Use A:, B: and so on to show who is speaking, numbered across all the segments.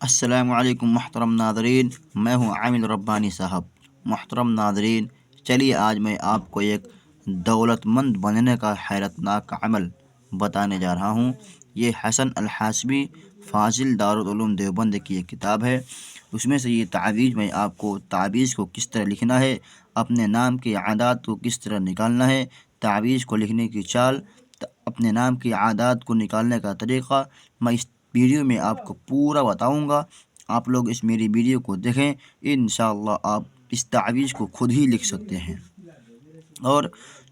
A: السلام علیکم محترم ناظرین، میں ہوں عامل ربانی صاحب۔ محترم ناظرین، چلیے آج میں آپ کو ایک دولت مند بننے کا حیرت ناک عمل بتانے جا رہا ہوں۔ یہ حسن الحاسبی فاضل دارالعلوم دیوبند کی ایک کتاب ہے۔ اس میں سے یہ تعویذ میں آپ کو تعویذ کو کس طرح لکھنا ہے، اپنے نام کی عادات کو کس طرح نکالنا ہے، تعویذ کو لکھنے کی چال، اپنے نام کی عادات کو نکالنے کا طریقہ، میں اس ویڈیو میں آپ کو پورا بتاؤں گا۔ آپ لوگ اس میری ویڈیو کو دیکھیں، انشاءاللہ آپ اس تعویذ کو خود ہی لکھ سکتے ہیں۔ اور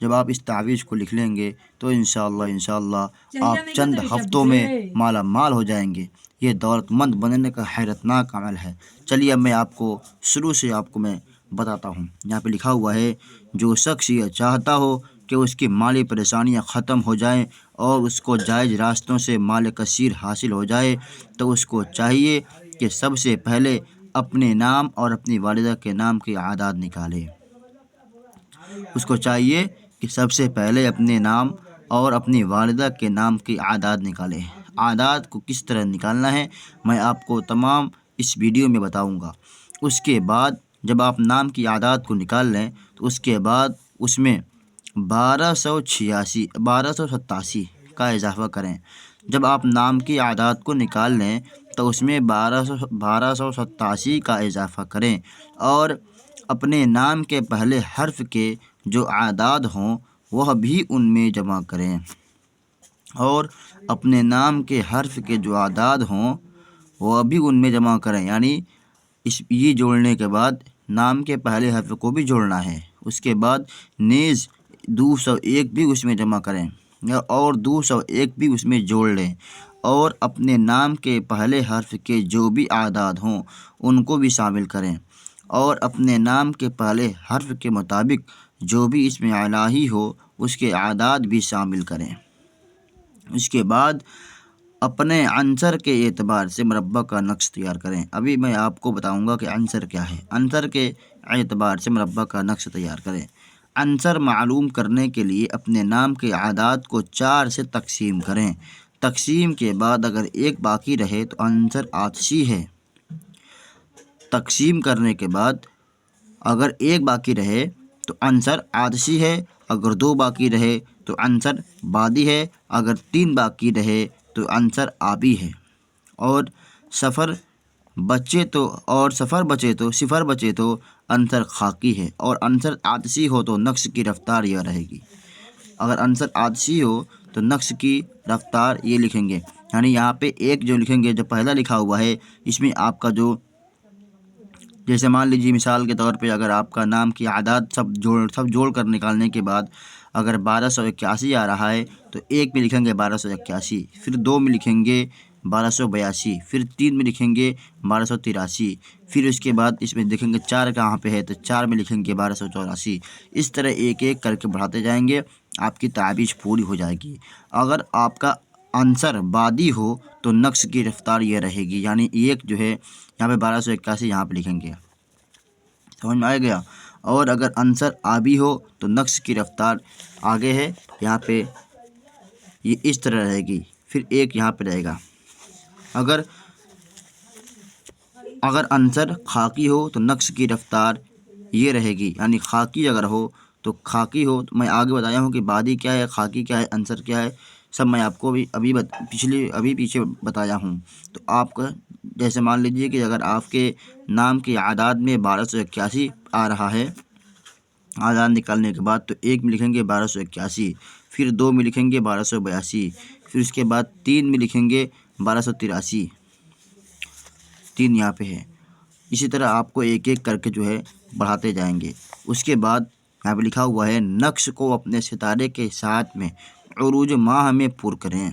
A: جب آپ اس تعویذ کو لکھ لیں گے تو انشاءاللہ آپ چند ہفتوں میں مالا مال ہو جائیں گے۔ یہ دولت مند بننے کا حیرت ناک عمل ہے۔ چلیے اب میں آپ کو شروع سے میں بتاتا ہوں۔ یہاں پہ لکھا ہوا ہے، جو شخص یہ چاہتا ہو کہ اس کی مالی پریشانیاں ختم ہو جائیں اور اس کو جائز راستوں سے مال کثیر حاصل ہو جائے، تو اس کو چاہیے کہ سب سے پہلے اپنے نام اور اپنی والدہ کے نام کی عادات نکالے۔ اس کو چاہیے کہ سب سے پہلے اپنے نام اور اپنی والدہ کے نام کی عادات نکالے۔ عادات کو کس طرح نکالنا ہے میں آپ کو تمام اس ویڈیو میں بتاؤں گا۔ اس کے بعد جب آپ نام کی عادات کو نکال لیں تو اس کے بعد اس میں 1287 کا اضافہ کریں۔ جب آپ نام کی عادات کو نکال لیں تو اس میں 1287 کا اضافہ کریں اور اپنے نام کے پہلے حرف کے جو اعداد ہوں وہ بھی ان میں جمع کریں، اور اپنے نام کے حرف کے جو اعداد ہوں وہ بھی ان میں جمع کریں، یعنی یہ جوڑنے کے بعد نام کے پہلے حرف کو بھی جوڑنا ہے۔ اس کے بعد نیز 201 بھی اس میں جمع کریں اور 201 بھی اس میں جوڑ لیں، اور اپنے نام کے پہلے حرف کے جو بھی اعداد ہوں ان کو بھی شامل کریں، اور اپنے نام کے پہلے حرف کے مطابق جو بھی اس میں الہی ہو اس کے اعداد بھی شامل کریں۔ اس کے بعد اپنے عنصر کے اعتبار سے مربع کا نقش تیار کریں۔ ابھی میں آپ کو بتاؤں گا کہ عنصر کیا ہے۔ عنصر کے اعتبار سے مربع کا نقش تیار کریں۔ عنصر معلوم کرنے کے لیے اپنے نام کے اعداد کو 4 سے تقسیم کریں۔ تقسیم کے بعد اگر ایک باقی رہے تو عنصر عاطسی ہے۔ تقسیم کرنے کے بعد اگر ایک باقی رہے تو عنصر عاطسی ہے، اگر 2 باقی رہے تو عنصر بادی ہے، اگر 3 باقی رہے تو عنصر آبی ہے، اور صفر بچے تو عنصر خاکی ہے، اور عنصر عاطسی ہو تو نقش کی رفتار یہ رہے گی۔ اگر عنصر عاطسی ہو تو نقش کی رفتار یہ لکھیں گے، یعنی یہاں پہ ایک جو لکھیں گے جو پہلا لکھا ہوا ہے اس میں آپ کا جو، جیسے مان لیجیے مثال کے طور پہ اگر آپ کا نام کی عادات سب جوڑ کر نکالنے کے بعد اگر 1281 آ رہا ہے تو ایک میں لکھیں گے 1281، پھر 2 میں لکھیں گے 1282، پھر 3 میں لکھیں گے 1283، پھر اس کے بعد اس میں دیکھیں گے 4 کہاں پہ ہے تو 4 میں لکھیں گے 1284۔ اس طرح ایک ایک کر کے بڑھاتے جائیں گے، آپ کی تعویذ پوری ہو جائے گی۔ اگر آپ کا عنصر بادی ہو تو نقش کی رفتار یہ رہے گی، یعنی ایک جو ہے یہاں پہ 1281 یہاں پہ لکھیں گے، سمجھ میں آ گیا۔ اور اگر عنصر آبی ہو تو نقش کی رفتار آگے ہے، یہاں پہ یہ اس طرح رہے گی، پھر ایک یہاں پہ رہے گا۔ اگر عنصر خاکی ہو تو نقش کی رفتار یہ رہے گی، یعنی خاکی اگر ہو تو خاکی ہو تو میں آگے بتایا ہوں کہ بادی کیا ہے، خاکی کیا ہے، عنصر کیا ہے، سب میں آپ کو ابھی پیچھے بتایا ہوں۔ تو آپ کا جیسے مان لیجیے کہ اگر آپ کے نام کی اعداد میں 1281 آ رہا ہے، اعداد نکالنے کے بعد تو ایک میں لکھیں گے 1281، پھر 2 میں لکھیں گے 1282، پھر اس کے بعد 3 میں لکھیں گے 1283، 3 یہاں پہ ہے۔ اسی طرح آپ کو ایک ایک کر کے جو ہے بڑھاتے جائیں گے۔ اس کے بعد یہاں پہ لکھا ہوا ہے، نقش کو اپنے ستارے کے ساتھ میں عروج ماہ میں پر کریں،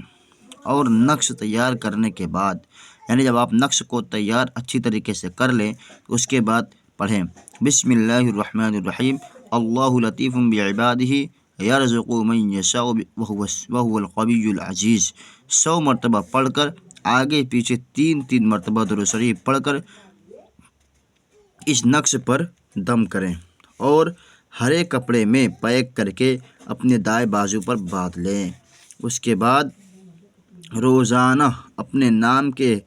A: اور نقش تیار کرنے کے بعد، یعنی جب آپ نقش کو تیار اچھی طریقے سے کر لیں تو اس کے بعد پڑھیں بسم اللہ الرحمن الرحیم، اللہ لطیف بعبادہ یرزق من یشاء وہو القوی العزیز۔ 100 مرتبہ پڑھ کر آگے پیچھے 3 مرتبہ درود شریف پڑھ کر اس نقش پر دم کریں، اور ہرے کپڑے میں پیک کر کے اپنے دائیں بازو پر باندھ لیں۔ اس کے بعد روزانہ اپنے نام کے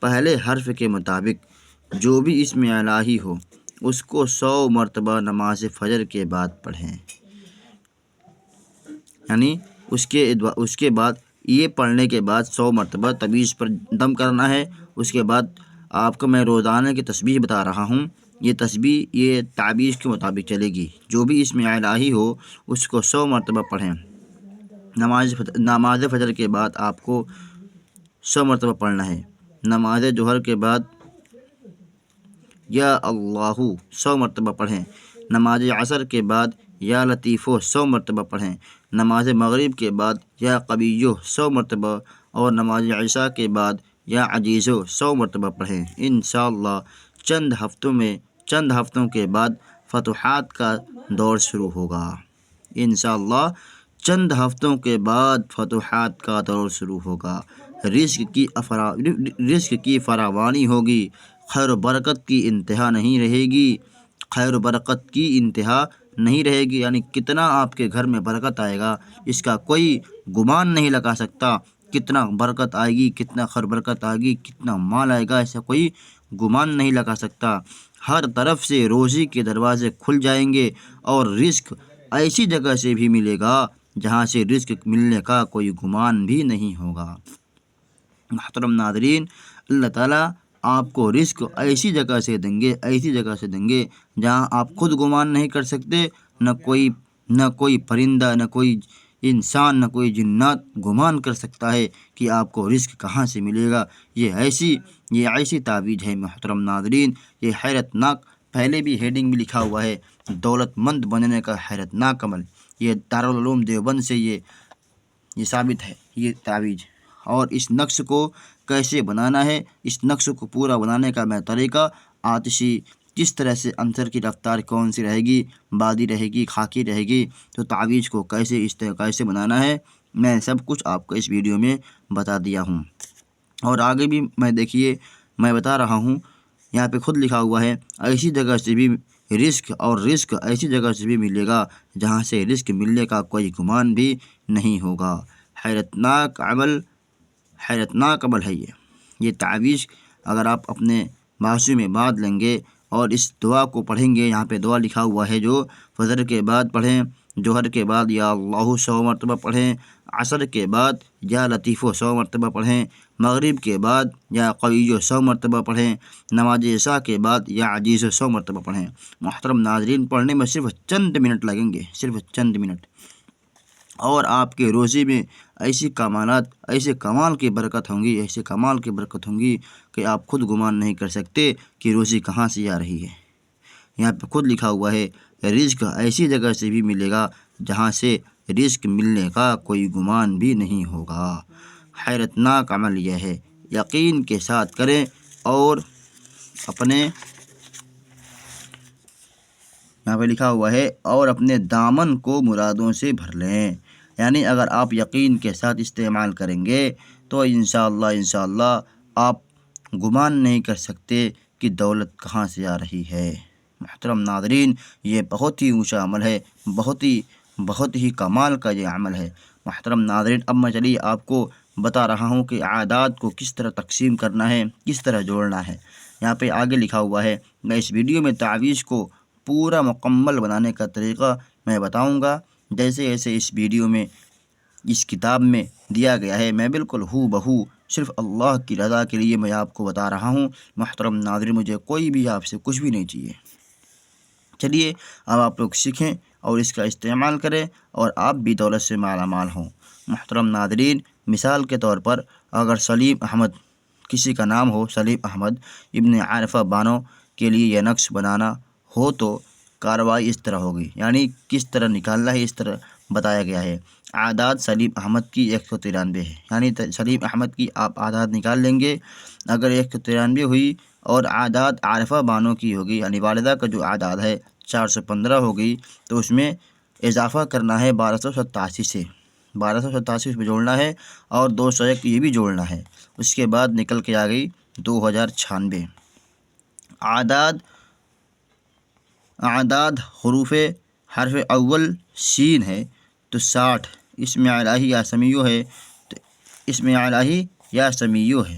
A: پہلے حرف کے مطابق جو بھی اسم الہی ہو اس کو 100 مرتبہ نماز فجر کے بعد پڑھیں، یعنی اس کے بعد یہ پڑھنے کے بعد 100 مرتبہ تعویذ پر دم کرنا ہے۔ اس کے بعد آپ کو میں روزانہ کی تسبیح بتا رہا ہوں، یہ تسبیح یہ تعویذ کے مطابق چلے گی۔ جو بھی اسم الہی ہو اس کو 100 مرتبہ پڑھیں۔ نماز فجر کے بعد آپ کو 100 مرتبہ پڑھنا ہے۔ نماز ظہر کے بعد یا اللہ 100 مرتبہ پڑھیں۔ نماز عصر کے بعد یا لطیفو 100 مرتبہ پڑھیں۔ نماز مغرب کے بعد یا قویو 100 مرتبہ اور نماز عشاء کے بعد یا عزیزو 100 مرتبہ پڑھیں۔ انشاءاللہ چند ہفتوں کے بعد فتوحات کا دور شروع ہوگا۔ انشاءاللہ چند ہفتوں کے بعد فتوحات کا دور شروع ہوگا۔ رزق کی فراوانی ہوگی، خیر و برکت کی انتہا نہیں رہے گی۔ خیر و برکت کی انتہا نہیں رہے گی، یعنی کتنا آپ کے گھر میں برکت آئے گا اس کا کوئی گمان نہیں لگا سکتا۔ کتنا برکت آئے گی، کتنا خیر برکت آئے گی، کتنا مال آئے گا، ایسا کوئی گمان نہیں لگا سکتا۔ ہر طرف سے روزی کے دروازے کھل جائیں گے اور رزق ایسی جگہ سے بھی ملے گا جہاں سے رزق ملنے کا کوئی گمان بھی نہیں ہوگا۔ محترم ناظرین، اللہ تعالیٰ آپ کو رزق ایسی جگہ سے دیں گے جہاں آپ خود گمان نہیں کر سکتے، نہ کوئی پرندہ، نہ کوئی انسان، نہ کوئی جنات گمان کر سکتا ہے کہ آپ کو رزق کہاں سے ملے گا۔ یہ ایسی تعویذ ہے محترم ناظرین، یہ حیرت ناک، پہلے بھی ہیڈنگ میں لکھا ہوا ہے، دولت مند بننے کا حیرت ناک عمل۔ یہ دارالعلوم دیوبند سے یہ ثابت ہے یہ تعویذ۔ اور اس نقش کو کیسے بنانا ہے، اس نقش کو پورا بنانے کا میں طریقہ، آتشی کس طرح سے عنصر کی رفتار کون سی رہے گی، بادی رہے گی، خاکی رہے گی، تو تعویذ کو کیسے بنانا ہے، میں سب کچھ آپ کو اس ویڈیو میں بتا دیا ہوں۔ اور آگے بھی میں بتا رہا ہوں، یہاں پہ خود لکھا ہوا ہے، ایسی جگہ سے بھی رزق ایسی جگہ سے بھی ملے گا جہاں سے رزق ملنے کا کوئی گمان بھی نہیں ہوگا۔ حیرت ناک عمل ہے یہ تعویذ۔ اگر آپ اپنے بازو میں باندھ لیں گے اور اس دعا کو پڑھیں گے، یہاں پہ دعا لکھا ہوا ہے جو فجر کے بعد پڑھیں، ظہر کے بعد یا اللہ 100 مرتبہ پڑھیں، عصر کے بعد یا لطیفو 100 مرتبہ پڑھیں، مغرب کے بعد یا قویو 100 مرتبہ پڑھیں، نماز عشاء کے بعد یا عزیزو 100 مرتبہ پڑھیں۔ محترم ناظرین، پڑھنے میں صرف چند منٹ لگیں گے، صرف چند منٹ، اور آپ کے روزی میں ایسے کمال کی برکت ہوں گی کہ آپ خود گمان نہیں کر سکتے کہ روزی کہاں سے آ رہی ہے۔ یہاں پہ خود لکھا ہوا ہے، رزق ایسی جگہ سے بھی ملے گا جہاں سے رزق ملنے کا کوئی گمان بھی نہیں ہوگا۔ حیرت ناک عمل یہ ہے، یقین کے ساتھ کریں اور اپنے یہاں پہ لکھا ہوا ہے اور اپنے دامن کو مرادوں سے بھر لیں، یعنی اگر آپ یقین کے ساتھ استعمال کریں گے تو انشاءاللہ آپ گمان نہیں کر سکتے کہ دولت کہاں سے آ رہی ہے۔ محترم ناظرین، یہ بہت ہی اونچا عمل ہے، بہت ہی کمال کا یہ عمل ہے۔ محترم ناظرین، اب میں چلیے آپ کو بتا رہا ہوں کہ اعداد کو کس طرح تقسیم کرنا ہے، کس طرح جوڑنا ہے۔ یہاں پہ آگے لکھا ہوا ہے، میں اس ویڈیو میں تعویذ کو پورا مکمل بنانے کا طریقہ میں بتاؤں گا، جیسے اس ویڈیو میں اس کتاب میں دیا گیا ہے، میں بالکل ہو بہو صرف اللہ کی رضا کے لیے میں آپ کو بتا رہا ہوں۔ محترم ناظرین، مجھے کوئی بھی آپ سے کچھ بھی نہیں چاہیے۔ چلیے اب آپ لوگ سیکھیں اور اس کا استعمال کریں اور آپ بھی دولت سے مالا مال ہوں۔ محترم ناظرین، مثال کے طور پر اگر سلیم احمد کسی کا نام ہو، سلیم احمد ابن عارفہ بانو کے لیے یہ نقش بنانا ہو تو کارروائی اس طرح ہوگی، یعنی کس طرح نکالنا ہے اس طرح بتایا گیا ہے۔ اعداد سلیم احمد کی 193 ہے، یعنی سلیم احمد کی آپ اعداد نکال لیں گے۔ اگر 193 ہوئی اور اعداد عارفہ بانو کی ہوگی، یعنی والدہ کا جو اعداد ہے 415 ہوگی، تو اس میں اضافہ کرنا ہے 1287 سے، 1287 میں جوڑنا ہے اور 201 یہ بھی جوڑنا ہے۔ اس کے بعد نکل کے آ گئی 2096۔ اعداد حرف اول سین ہے تو 60، اسم الہی یا سمیع ہے تو اسم الہی یا سمیع ہے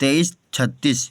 A: 2336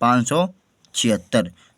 A: 576।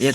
A: 1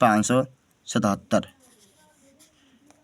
A: 577,